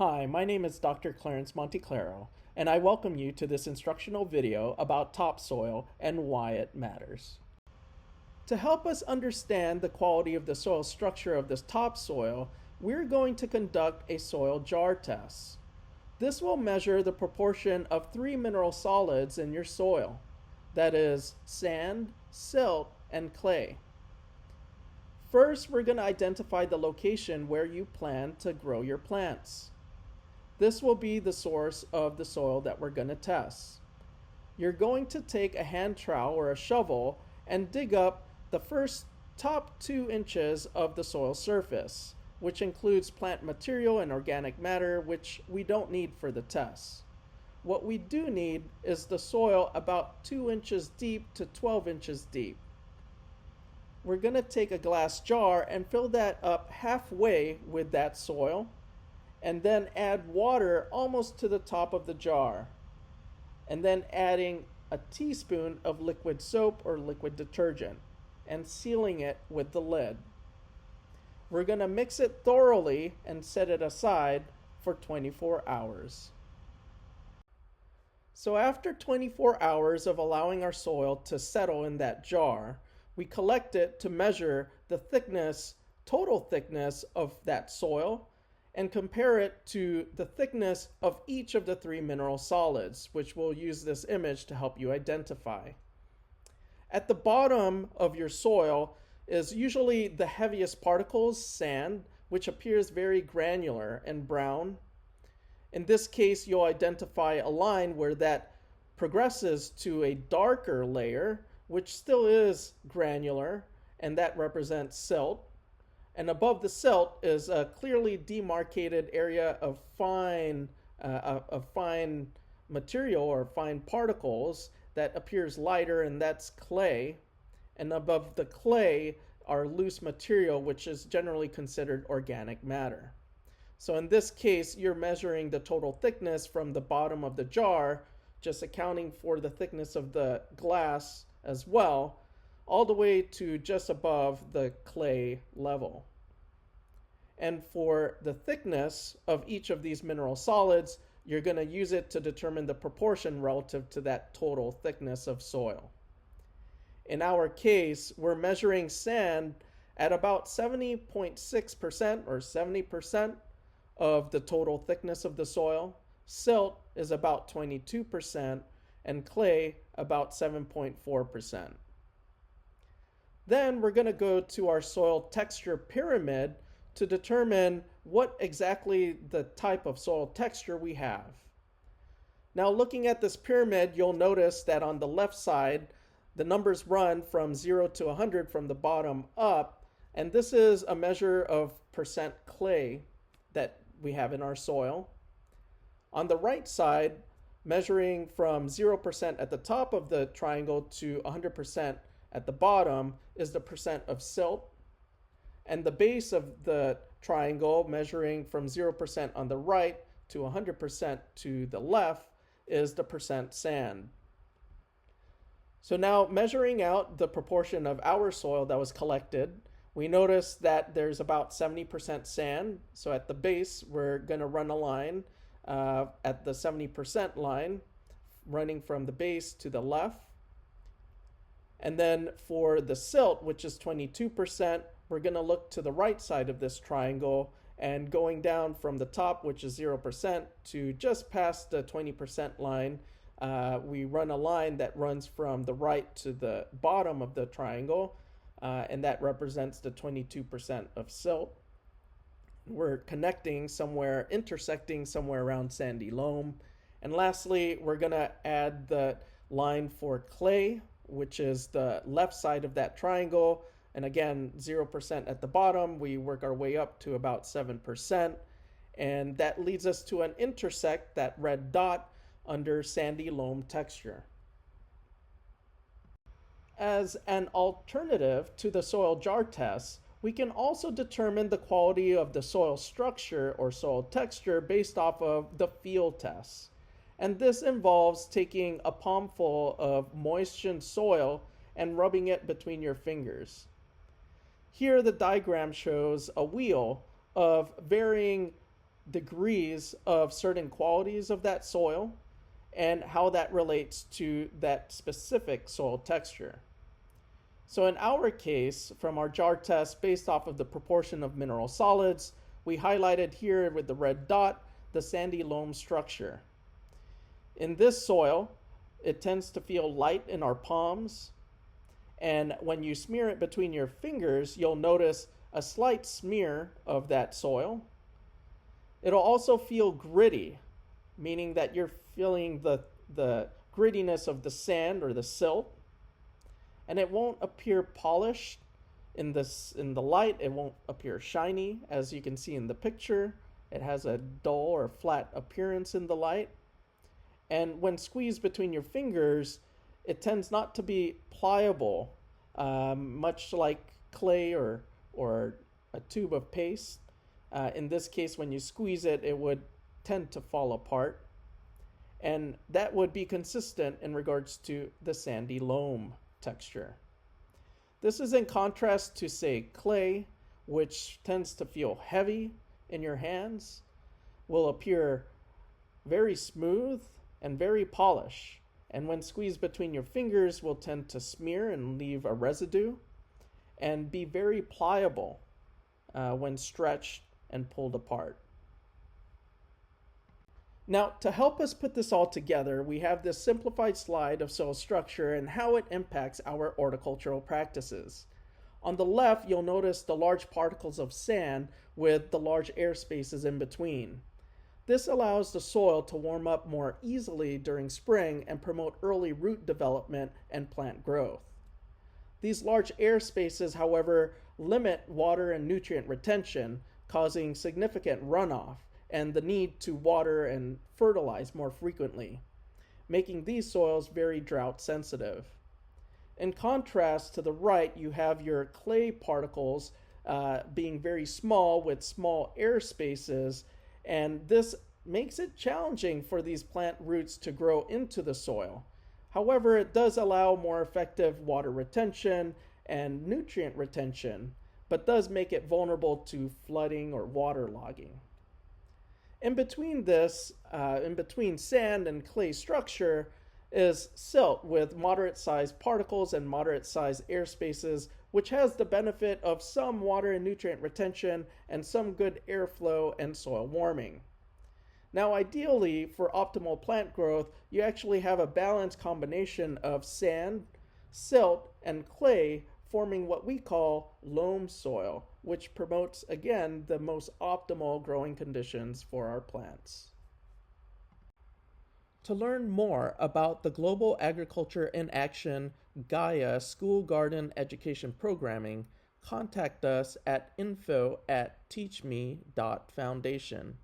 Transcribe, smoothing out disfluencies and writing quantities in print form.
Hi, my name is Dr. Clarence Monteclaro, and I welcome you to this instructional video about topsoil and why it matters. To help us understand the quality of the soil structure of this topsoil, we're going to conduct a soil jar test. This will measure the proportion of three mineral solids in your soil, that is, sand, silt, and clay. First, we're going to identify the location where you plan to grow your plants. This will be the source of the soil that we're going to test. You're going to take a hand trowel or a shovel and dig up the first top 2 inches of the soil surface, which includes plant material and organic matter, which we don't need for the test. What we do need is the soil about 2 inches deep to 12 inches deep. We're going to take a glass jar and fill that up halfway with that soil, and then add water almost to the top of the jar, and then adding a teaspoon of liquid soap or liquid detergent and sealing it with the lid. We're going to mix it thoroughly and set it aside for 24 hours. So after 24 hours of allowing our soil to settle in that jar, we collect it to measure the thickness, total thickness of that soil, and compare it to the thickness of each of the 3 mineral solids, which we'll use this image to help you identify. At the bottom of your soil is usually the heaviest particles, sand, which appears very granular and brown. In this case, you'll identify a line where that progresses to a darker layer, which still is granular, and that represents silt. And above the silt is a clearly demarcated area of fine material or fine particles that appears lighter, and that's clay. And above the clay are loose material, which is generally considered organic matter. So in this case, you're measuring the total thickness from the bottom of the jar, just accounting for the thickness of the glass as well, all the way to just above the clay level. And for the thickness of each of these mineral solids, you're going to use it to determine the proportion relative to that total thickness of soil. In our case, we're measuring sand at about 70.6% or 70% of the total thickness of the soil. Silt is about 22%, and clay about 7.4%. Then we're going to go to our soil texture pyramid to determine what exactly the type of soil texture we have. Now, looking at this pyramid, you'll notice that on the left side, the numbers run from 0 to 100 from the bottom up, and this is a measure of percent clay that we have in our soil. On the right side, measuring from 0% at the top of the triangle to 100% at the bottom, is the percent of silt. And the base of the triangle, measuring from 0% on the right to 100% to the left, is the percent sand. So now, measuring out the proportion of our soil that was collected, we notice that there's about 70% sand. So at the base, we're going to run a line at the 70% line, running from the base to the left. And then for the silt, which is 22%, we're going to look to the right side of this triangle and going down from the top, which is 0%, to just past the 20% line. We run a line that runs from the right to the bottom of the triangle, and that represents the 22% of silt. We're connecting somewhere, intersecting somewhere around sandy loam. And lastly, we're going to add the line for clay, which is the left side of that triangle. And again, 0% at the bottom, we work our way up to about 7%. And that leads us to an intersect, that red dot, under sandy loam texture. As an alternative to the soil jar test, we can also determine the quality of the soil structure or soil texture based off of the field test. And this involves taking a palmful of moistened soil and rubbing it between your fingers. Here the diagram shows a wheel of varying degrees of certain qualities of that soil and how that relates to that specific soil texture. So in our case, from our jar test based off of the proportion of mineral solids, we highlighted here with the red dot the sandy loam structure. In this soil, it tends to feel light in our palms, and when you smear it between your fingers, you'll notice a slight smear of that soil. It'll also feel gritty, meaning that you're feeling the grittiness of the sand or the silt, and it won't appear polished in the light. It won't appear shiny, as you can see in the picture. It has a dull or flat appearance in the light. And when squeezed between your fingers, it tends not to be pliable, much like clay or a tube of paste. In this case, when you squeeze it, it would tend to fall apart. And that would be consistent in regards to the sandy loam texture. This is in contrast to, say, clay, which tends to feel heavy in your hands, will appear very smooth and very polished, and when squeezed between your fingers will tend to smear and leave a residue, and be very pliable when stretched and pulled apart. Now, to help us put this all together, we have this simplified slide of soil structure and how it impacts our horticultural practices. On the left, you'll notice the large particles of sand with the large air spaces in between. This allows the soil to warm up more easily during spring and promote early root development and plant growth. These large air spaces, however, limit water and nutrient retention, causing significant runoff and the need to water and fertilize more frequently, making these soils very drought sensitive. In contrast, to the right, you have your clay particles being very small with small air spaces, and this makes it challenging for these plant roots to grow into the soil. However, it does allow more effective water retention and nutrient retention, but does make it vulnerable to flooding or waterlogging. In between this, in between sand and clay structure, is silt with moderate-sized particles and moderate-sized air spaces, which has the benefit of some water and nutrient retention and some good airflow and soil warming. Now, ideally, for optimal plant growth, you actually have a balanced combination of sand, silt, and clay forming what we call loam soil, which promotes, again, the most optimal growing conditions for our plants. To learn more about the Global Agriculture in Action GAIA School Garden Education Programming, contact us at info@teachme.foundation.